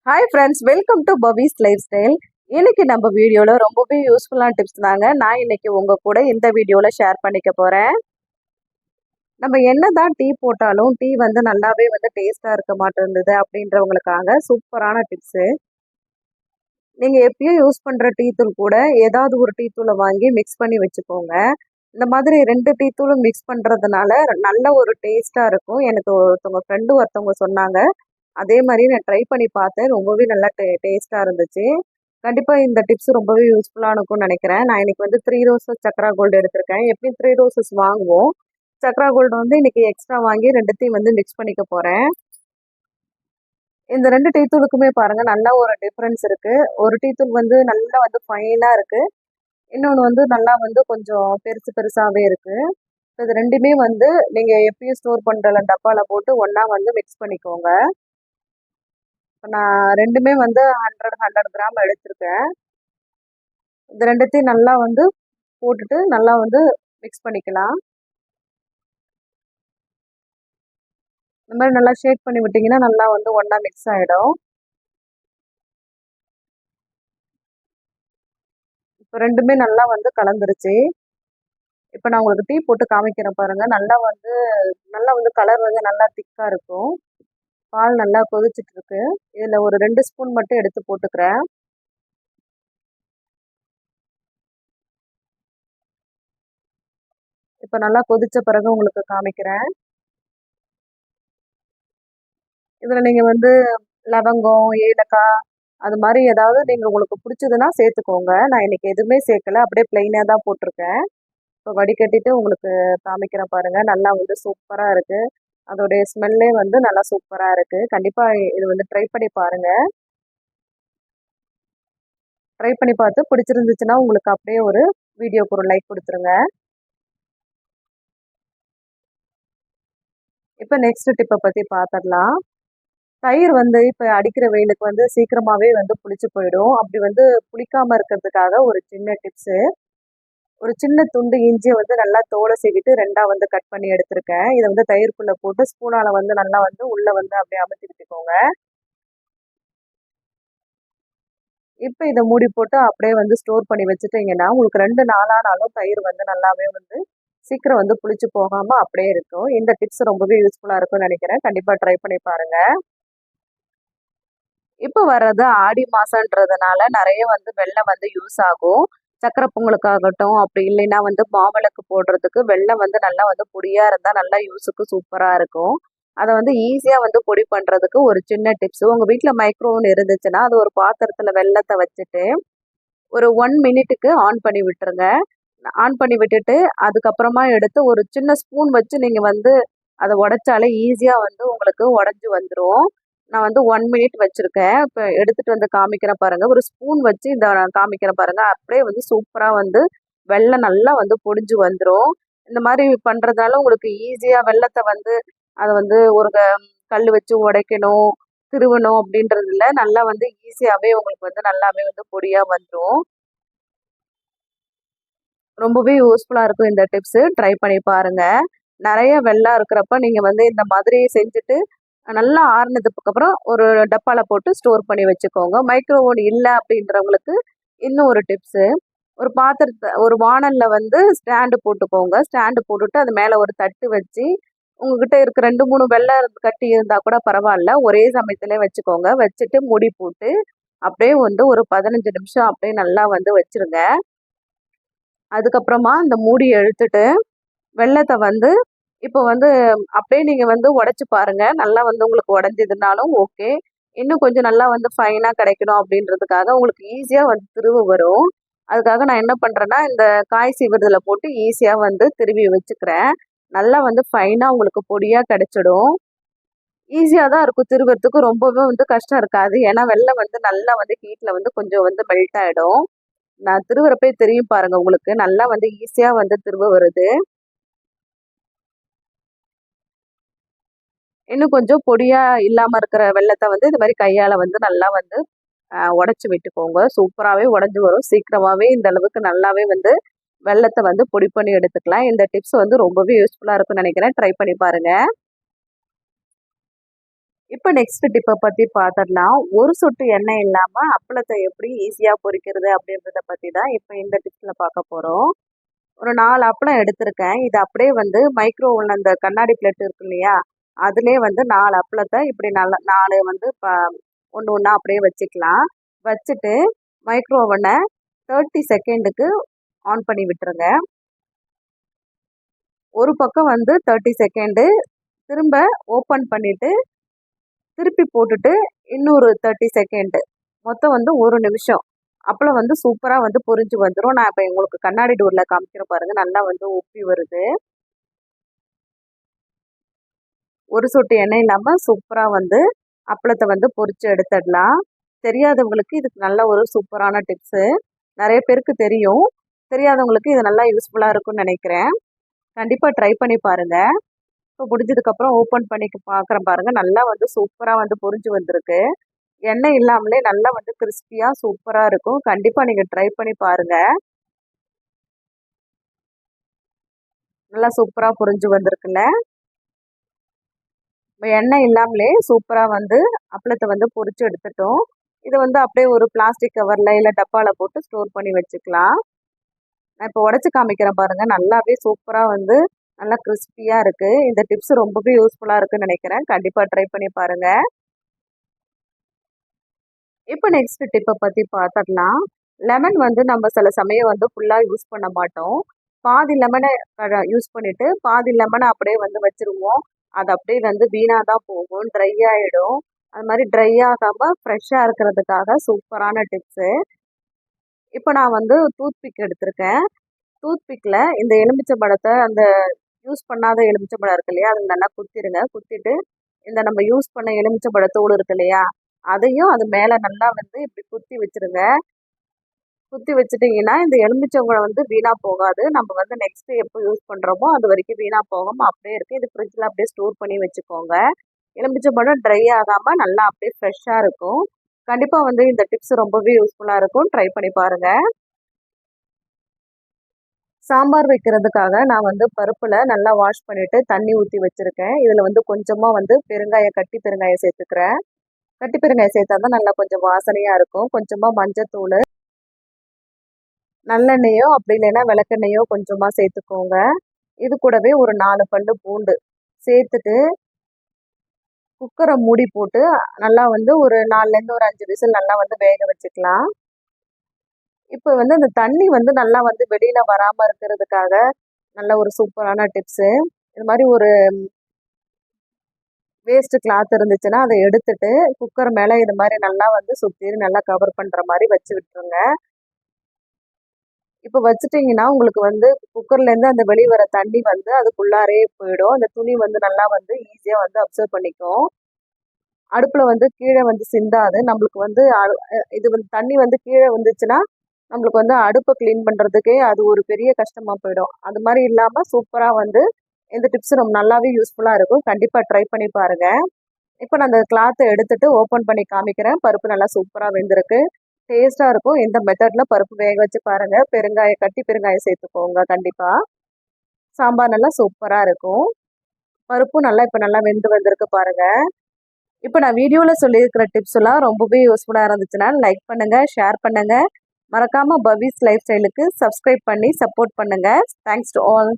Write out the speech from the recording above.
Hi friends, welcome to Pavis life style. இன்னைக்கு நம்ம வீடியோவில் ரொம்பவே யூஸ்ஃபுல்லான டிப்ஸ் தாங்க நான் இன்னைக்கு உங்கள் கூட இந்த வீடியோவில் ஷேர் பண்ணிக்க போகிறேன். நம்ம என்ன தான் டீ போட்டாலும் டீ வந்து நல்லாவே வந்து டேஸ்ட்டாக இருக்க மாட்டேங்குது அப்படின்றவங்களுக்காக சூப்பரான டிப்ஸு. நீங்கள் எப்பயும் யூஸ் பண்ணுற டீ தூள் கூட ஏதாவது ஒரு டீ தூளை வாங்கி மிக்ஸ் பண்ணி வச்சுக்கோங்க. இந்த மாதிரி 2 டீ தூளும் மிக்ஸ் பண்ணுறதுனால நல்ல ஒரு டேஸ்ட்டாக இருக்கும். எனக்கு ஒருத்தவங்க சொன்னாங்க. அதே மாதிரி நான் ட்ரை பண்ணி பார்த்தேன். ரொம்பவே நல்லா டேஸ்ட்டாக இருந்துச்சு. கண்டிப்பாக இந்த டிப்ஸ் ரொம்பவே யூஸ்ஃபுல்லாக இருக்கும்னு நினைக்கிறேன். நான் இன்னைக்கு வந்து 3 ரோசஸ் சக்ரா கோல்டு எடுத்திருக்கேன். எப்படியும் 3 ரோசஸ் வாங்குவோம். சக்ரா கோல்டு வந்து இன்னைக்கு எக்ஸ்ட்ரா வாங்கி 2த்தையும் வந்து மிக்ஸ் பண்ணிக்க போகிறேன். இந்த 2 டீ தூளுக்குமே பாருங்கள் நல்லா ஒரு டிஃப்ரென்ஸ் இருக்குது. ஒரு டீ தூள் வந்து நல்லா வந்து ஃபைனாக இருக்குது. இன்னொன்று வந்து நல்லா வந்து கொஞ்சம் பெருசு பெருசாகவே இருக்குது. இது ரெண்டுமே வந்து நீங்கள் எப்பயும் ஸ்டோர் பண்ணுற டப்பாவில் போட்டு ஒன்றா வந்து மிக்ஸ் பண்ணிக்கோங்க. இப்போ நான் ரெண்டுமே வந்து 100 கிராம் எடுத்திருக்கேன். இது 2த்தையும் நல்லா வந்து போட்டுட்டு நல்லா வந்து மிக்ஸ் பண்ணிக்கலாம். இந்த மாதிரி நல்லா ஷேக் பண்ணி விட்டிங்கன்னா நல்லா வந்து ஒன்றா மிக்ஸ் ஆகிடும். இப்போ ரெண்டுமே நல்லா வந்து கலந்துருச்சு. இப்போ நான் உங்களுக்கு டீ போட்டு காமிக்கிறேன் பாருங்கள். நல்லா வந்து கலர் வந்து நல்லா திக்காக இருக்கும். பால் நல்லா கொதிச்சுட்டு இருக்கு. இதில் ஒரு 2 ஸ்பூன் மட்டும் எடுத்து போட்டுக்கிறேன். இப்போ நல்லா கொதிச்ச பிறகு உங்களுக்கு காமிக்கிறேன். இதில் நீங்கள் வந்து லவங்கம், ஏலக்காய் அது மாதிரி ஏதாவது நீங்கள் உங்களுக்கு பிடிச்சதுன்னா சேர்த்துக்கோங்க. நான் இன்னைக்கு எதுவுமே சேர்க்கல, அப்படியே பிளெயினாக தான் போட்டிருக்கேன். இப்போ வடிகட்டிட்டு உங்களுக்கு காமிக்கிறேன் பாருங்கள். நல்லா வந்து சூப்பராக இருக்குது. அதோடைய ஸ்மெல்லே வந்து நல்லா சூப்பராக இருக்குது. கண்டிப்பாக இது வந்து ட்ரை பண்ணி பாருங்கள். ட்ரை பண்ணி பார்த்து பிடிச்சிருந்துச்சுன்னா உங்களுக்கு அப்படியே ஒரு வீடியோக்கு ஒரு லைக் கொடுத்துருங்க. இப்போ நெக்ஸ்ட் டிப்பை பற்றி பார்த்துடலாம். தயிர் வந்து இப்போ அடிக்கிற வெயிலுக்கு வந்து சீக்கிரமாகவே வந்து புளிச்சு போயிடும். அப்படி வந்து புளிக்காமல் இருக்கிறதுக்காக ஒரு சின்ன டிப்ஸு. ஒரு சின்ன துண்டு இஞ்சியை வந்து நல்லா தோலை சீவிட்டு 2ஆ வந்து கட் பண்ணி எடுத்திருக்கேன். இதை வந்து தயிர்க்குள்ளே போட்டு ஸ்பூனால் வந்து நல்லா வந்து உள்ளே வந்து அப்படியே அமுத்தி விட்டுக்கோங்க. இப்போ இதை மூடி போட்டு அப்படியே வந்து ஸ்டோர் பண்ணி வச்சுட்டீங்கன்னா உங்களுக்கு 2 நாளானாலும் தயிர் வந்து நல்லாவே வந்து சீக்கிரம் வந்து புளிச்சு போகாமல் அப்படியே இருக்கும். இந்த டிப்ஸ் ரொம்பவே யூஸ்ஃபுல்லாக இருக்கும்னு நினைக்கிறேன். கண்டிப்பாக ட்ரை பண்ணி பாருங்கள். இப்போ வர்றது ஆடி மாசன்றதுனால நிறைய வந்து வெல்லம் வந்து யூஸ் ஆகும். சக்கரை பொங்கலுக்காகட்டும், அப்படி இல்லைன்னா வந்து மாவிளக்கு போடுறதுக்கு வெல்லம் வந்து நல்லா வந்து பொடியாக இருந்தால் நல்லா யூஸுக்கு சூப்பராக இருக்கும். அதை வந்து ஈஸியாக வந்து பொடி பண்ணுறதுக்கு ஒரு சின்ன டிப்ஸு. உங்கள் வீட்டில் மைக்ரோவன் இருந்துச்சுன்னா அது ஒரு பாத்திரத்தில் வெல்லத்தை வச்சுட்டு ஒரு 1 மினிட்டுக்கு ஆன் பண்ணி விட்டுருங்க. ஆன் பண்ணி விட்டுட்டு அதுக்கப்புறமா எடுத்து ஒரு சின்ன ஸ்பூன் வச்சு நீங்கள் வந்து அதை உடைச்சாலே ஈஸியாக வந்து உங்களுக்கு உடஞ்சி வந்துடும். நான் வந்து 1 மினிட் வச்சுருக்கேன். இப்போ எடுத்துகிட்டு வந்து காமிக்கிறேன் பாருங்கள். ஒரு ஸ்பூன் வச்சு இந்த நான் காமிக்கிறேன் பாருங்கள். அப்படியே வந்து சூப்பராக வந்து வெல்லம் நல்லா வந்து பொடிஞ்சு வந்துடும். இந்த மாதிரி பண்ணுறதுனால உங்களுக்கு ஈஸியாக வெல்லத்தை வந்து அதை வந்து ஒரு கல் வச்சு உடைக்கணும், திருவணும் அப்படின்றது இல்லை. நல்லா வந்து ஈஸியாகவே உங்களுக்கு வந்து நல்லாவே வந்து பொடியாக வந்துடும். ரொம்பவே யூஸ்ஃபுல்லாக இருக்கும் இந்த டிப்ஸு. ட்ரை பண்ணி பாருங்கள். நிறைய வெல்லம் இருக்கிறப்ப நீங்கள் வந்து இந்த மாதிரி செஞ்சுட்டு நல்லா ஆறுனதுக்கப்புறம் ஒரு டப்பாவில் போட்டு ஸ்டோர் பண்ணி வச்சுக்கோங்க. மைக்ரோவேவ் இல்லை அப்படின்றவங்களுக்கு இன்னும் ஒரு டிப்ஸு. ஒரு வாணலில் வந்து ஸ்டாண்டு போட்டுக்கோங்க. ஸ்டாண்டு போட்டுட்டு அது மேலே ஒரு தட்டு வச்சு உங்ககிட்ட இருக்க 2, 3 வெல்லம் கட்டி இருந்தால் கூட பரவாயில்ல. ஒரே சமயத்திலே வச்சுக்கோங்க. வச்சுட்டு மூடி போட்டு அப்படியே வந்து ஒரு 15 நிமிஷம் அப்படியே நல்லா வந்து வச்சுருங்க. அதுக்கப்புறமா இந்த மூடியை எடுத்துட்டு வெல்லத்தை வந்து இப்போ வந்து அப்படியே நீங்கள் வந்து உடச்சி பாருங்கள். நல்லா வந்து உங்களுக்கு உடஞ்சிதுனாலும் ஓகே. இன்னும் கொஞ்சம் நல்லா வந்து ஃபைனாக கிடைக்கணும் அப்படின்றதுக்காக உங்களுக்கு ஈஸியாக வந்து திருவ வரும். அதுக்காக நான் என்ன பண்ணுறேன்னா இந்த காய் சீவுறதில் போட்டு ஈஸியாக வந்து திருவி வச்சுக்கிறேன். நல்லா வந்து ஃபைனாக உங்களுக்கு பொடியாக கிடைச்சிடும். ஈஸியாக தான் இருக்கும் திருவுறதுக்கு. ரொம்பவே வந்து கஷ்டம் இருக்காது. ஏன்னா வெல்லம் வந்து நல்லா வந்து ஹீட்டில் வந்து கொஞ்சம் வந்து மெல்ட் ஆகிடும். நான் திருவுறப்பே தெரியும் பாருங்கள் உங்களுக்கு. நல்லா வந்து ஈஸியாக வந்து திருவ வருது. இன்னும் கொஞ்சம் பொடியாக இல்லாமல் இருக்கிற வெல்லத்தை வந்து இது மாதிரி கையால் வந்து நல்லா வந்து உடச்சி விட்டுக்கோங்க. சூப்பராகவே உடஞ்சி வரும். சீக்கிரமாகவே இந்த அளவுக்கு நல்லாவே வந்து வெல்லத்தை வந்து பொடி பண்ணி எடுத்துக்கலாம். இந்த டிப்ஸ் வந்து ரொம்பவே யூஸ்ஃபுல்லாக இருக்கும்னு நினைக்கிறேன். ட்ரை பண்ணி பாருங்கள். இப்போ நெக்ஸ்ட் டிப்பை பற்றி பார்த்துடலாம். ஒரு சொட்டு எண்ணெய் இல்லாமல் அப்பளத்தை எப்படி ஈஸியாக பொரிக்கிறது அப்படின்றத பற்றி தான் இப்போ இந்த டிப்ஸில் பார்க்க போகிறோம். ஒரு 4 அப்பளம் எடுத்திருக்கேன். இது அப்படியே வந்து மைக்ரோ ஓவன் அந்த கண்ணாடி பிளேட் இருக்கு இல்லையா, அதிலே வந்து 4 அப்பளத்தை இப்படி நல்லா 4 வந்து ஒன்று ஒன்றா அப்படியே வச்சுக்கலாம். வச்சுட்டு மைக்ரோ ஓவனை 30 செகண்டுக்கு ஆன் பண்ணி விட்டுருங்க. ஒரு பக்கம் வந்து 30 செகண்டு, திரும்ப ஓப்பன் பண்ணிவிட்டு திருப்பி போட்டுட்டு இன்னொரு 30 செகண்டு, மொத்தம் வந்து 1 நிமிஷம். அப்பளம் வந்து சூப்பராக வந்து பொரிஞ்சு வந்துடும். நான் இப்போ உங்களுக்கு கண்ணாடி டோரில் காமிக்கிறேன் பாருங்கள், நல்லா வந்து உப்பி வருது. ஒரு சொட்டு எண்ணெய் இல்லாமல் சூப்பராக வந்து அப்பளத்தை வந்து பொரிச்சு எடுத்துடலாம். தெரியாதவங்களுக்கு இதுக்கு நல்ல ஒரு சூப்பரான டிப்ஸு. நிறைய பேருக்கு தெரியும், தெரியாதவங்களுக்கு இது நல்லா யூஸ்ஃபுல்லாக இருக்கும்னு நினைக்கிறேன். கண்டிப்பாக ட்ரை பண்ணி பாருங்கள். இப்போ முடிஞ்சதுக்கப்புறம் ஓப்பன் பண்ணி பார்க்குறேன் பாருங்கள், நல்லா வந்து சூப்பராக வந்து பொரிஞ்சு வந்திருக்கு. எண்ணெய் இல்லாமலே நல்லா வந்து கிறிஸ்பியாக சூப்பராக இருக்கும். கண்டிப்பாக நீங்கள் ட்ரை பண்ணி பாருங்கள். நல்லா சூப்பராக பொரிஞ்சு வந்திருக்குல்ல. எண்ணெய் இல்லாமலே சூப்பராக வந்து அப்பளத்தை வந்து பொரிச்சு எடுத்துட்டோம். இதை வந்து அப்படியே ஒரு பிளாஸ்டிக் கவரில் இல்லை டப்பாவில் போட்டு ஸ்டோர் பண்ணி வச்சுக்கலாம். நான் இப்போ உடச்சி காமிக்கிறேன் பாருங்கள், நல்லாவே சூப்பராக வந்து நல்லா கிறிஸ்பியாக இருக்குது. இந்த டிப்ஸ் ரொம்பவே யூஸ்ஃபுல்லாக இருக்குன்னு நினைக்கிறேன். கண்டிப்பாக ட்ரை பண்ணி பாருங்கள். இப்போ நெக்ஸ்ட் டிப்பை பற்றி பார்த்துடலாம். லெமன் வந்து நம்ம சில சமயம் வந்து ஃபுல்லாக யூஸ் பண்ண மாட்டோம். பாதி லெமனை யூஸ் பண்ணிவிட்டு பாதி லெமனை அப்படியே வந்து வச்சுருவோம். அது அப்படியே வந்து வீணாக தான் போகும், ட்ரை ஆகிடும். அது மாதிரி ட்ரை ஆகாமல் ஃப்ரெஷ்ஷாக இருக்கிறதுக்காக சூப்பரான டிப்ஸு. இப்போ நான் வந்து டூத்பிக் எடுத்திருக்கேன். டூத்பிக்கில் இந்த எலுமிச்சம்பழத்தை, அந்த யூஸ் பண்ணாத எலுமிச்சம்பழம் இருக்கு இல்லையா, அதை நல்லா குத்திடுங்க. குத்திட்டு இந்த நம்ம யூஸ் பண்ண எலுமிச்சம்பழத்தோடு இருக்கு இல்லையா, அதையும் அது மேலே நல்லா வந்து இப்படி குத்தி வச்சுருங்க. குத்தி வச்சுட்டிங்கன்னா இந்த எலுமிச்சம்பழம் வந்து வீணாக போகாது. நம்ம வந்து நெக்ஸ்ட்டு எப்போ யூஸ் பண்ணுறோமோ அது வரைக்கும் வீணாக போகாமல் அப்படியே இருக்குது. இது ஃப்ரிட்ஜில் அப்படியே ஸ்டோர் பண்ணி வச்சுக்கோங்க. எலுமிச்சம்பழம் ட்ரை ஆகாமல் நல்லா அப்படியே ஃப்ரெஷ்ஷாக இருக்கும். கண்டிப்பாக வந்து இந்த டிப்ஸ் ரொம்பவே யூஸ்ஃபுல்லாக இருக்கும். ட்ரை பண்ணி பாருங்கள். சாம்பார் வைக்கிறதுக்காக நான் வந்து பருப்பில் நல்லா வாஷ் பண்ணிவிட்டு தண்ணி ஊற்றி வச்சுருக்கேன். இதில் வந்து கொஞ்சமாக வந்து கட்டி பெருங்காயம் சேர்த்துக்கிறேன். கட்டி பெருங்காயம் சேர்த்தா தான் நல்லா கொஞ்சம் வாசனையாக இருக்கும். கொஞ்சமாக மஞ்சத்தூள், நல்லெண்ணெயோ அப்படி இல்லைன்னா விளக்கெண்ணெயோ கொஞ்சமாக சேர்த்துக்கோங்க. இது கூடவே ஒரு 4 பல்லு பூண்டு சேர்த்துட்டு குக்கரை மூடி போட்டு நல்லா வந்து ஒரு 4லேருந்து ஒரு 5 விசில் நல்லா வந்து வேக வச்சுக்கலாம். இப்போ வந்து அந்த தண்ணி வந்து நல்லா வந்து வெளியில் வராமல் இருக்கிறதுக்காக நல்ல ஒரு சூப்பரான டிப்ஸு. இது மாதிரி ஒரு வேஸ்ட்டு கிளாத் இருந்துச்சுன்னா அதை எடுத்துட்டு குக்கர் மேலே இது மாதிரி நல்லா வந்து சுற்றி நல்லா கவர் பண்ணுற மாதிரி வச்சு விட்டுருங்க. இப்போ வச்சுட்டிங்கன்னா உங்களுக்கு வந்து குக்கர்லேருந்து அந்த வெளியே வர தண்ணி வந்து அதுக்குள்ளாரே போயிடும். அந்த துணி வந்து நல்லா வந்து ஈஸியாக வந்து அப்சர்வ் பண்ணிக்கும். அடுப்பில் வந்து கீழே வந்து சிந்தாது. நம்மளுக்கு வந்து இது வந்து தண்ணி வந்து கீழே வந்துச்சுன்னா நம்மளுக்கு வந்து அடுப்பை க்ளீன் பண்ணுறதுக்கே அது ஒரு பெரிய கஷ்டமாக போயிடும். அது மாதிரி இல்லாமல் சூப்பராக வந்து இந்த டிப்ஸ் ரொம்ப நல்லாவே யூஸ்ஃபுல்லாக இருக்கும். கண்டிப்பாக ட்ரை பண்ணி பாருங்கள். இப்போ நான் அந்த கிளாத்தை எடுத்துகிட்டு ஓப்பன் பண்ணி காமிக்கிறேன். பருப்பு நல்லா சூப்பராக வெந்திருக்கு, டேஸ்ட்டாக இருக்கும். இந்த மெத்தடில் பருப்பு வேக வச்சு பாருங்கள். கட்டி பெருங்காயம் சேர்த்துக்கோங்க. கண்டிப்பாக சாம்பார் நல்லா சூப்பராக இருக்கும். பருப்பும் நல்லா இப்போ நல்லா வந்திருக்கு பாருங்கள். இப்போ நான் வீடியோவில் சொல்லியிருக்கிற டிப்ஸ் எல்லாம் ரொம்பவே யூஸ்ஃபுல்லாக இருந்துச்சுன்னா லைக் பண்ணுங்கள், ஷேர் பண்ணுங்கள். மறக்காமல் பவிஸ் லைஃப் ஸ்டைலுக்கு சப்ஸ்கிரைப் பண்ணி சப்போர்ட் பண்ணுங்கள். Thanks to all.